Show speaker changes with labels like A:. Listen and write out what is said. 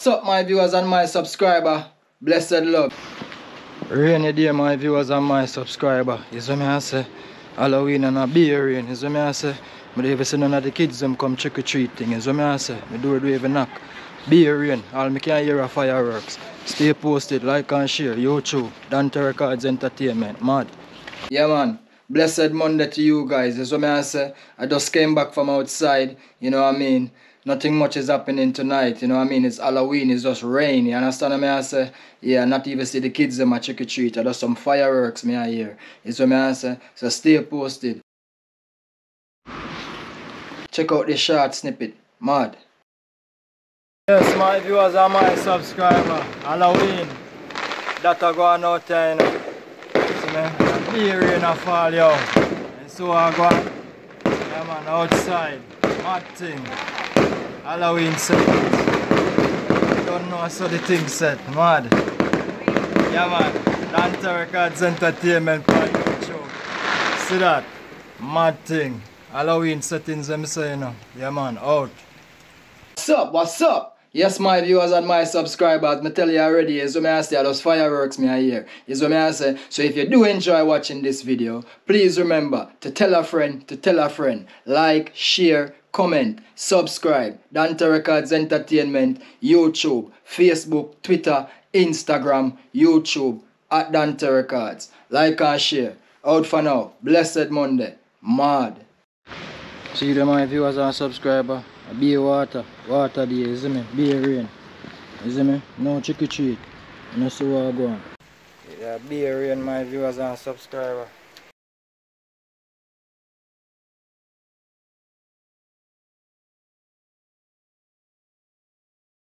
A: What's up, my viewers and my subscriber? Blessed love. Rainy day, my viewers and my subscriber. You see me I say Halloween and a beer rain. You see me I say I don't even see none of the kids them come trick or treating. You see me I say I do even knock. Beer rain. All me can hear are fireworks. Stay posted, like and share. YouTube, Donterecords Entertainment. Mad. Yeah man. Blessed Monday to you guys. You see me I say I just came back from outside. You know what I mean? Nothing much is happening tonight, you know what I mean? It's Halloween, it's just rain, you understand what I say? Yeah, not even see the kids them a trick or treat, just some fireworks me I hear. You see what I say? So stay posted. Check out this short snippet, mad. Yes, my viewers and my subscriber, Halloween. That are going out there, you know. See me? Beer rain a fall, yo. And so I go, yeah man, outside, mad thing. Halloween set. Don't know so the thing set, mad. Yeah man, donterecords entertainment on YouTube. See that? Mad thing. Halloween settings them say, you know. Yeah man, out. What's up? What's up? Yes, my viewers and my subscribers, me tell you already, is what I say, those fireworks me I hear. Is what I say. So if you do enjoy watching this video, please remember to tell a friend, like, share, comment, subscribe, donterecords entertainment, YouTube, Facebook, Twitter, Instagram, YouTube, at donterecords. Like and share. Out for now. Blessed Monday. Mad. See them my viewers and subscribers. Beer water there, you see me? Beer rain. You see me? No trick or treat. You know see what I go on. Yeah, beer rain my viewers and subscribers.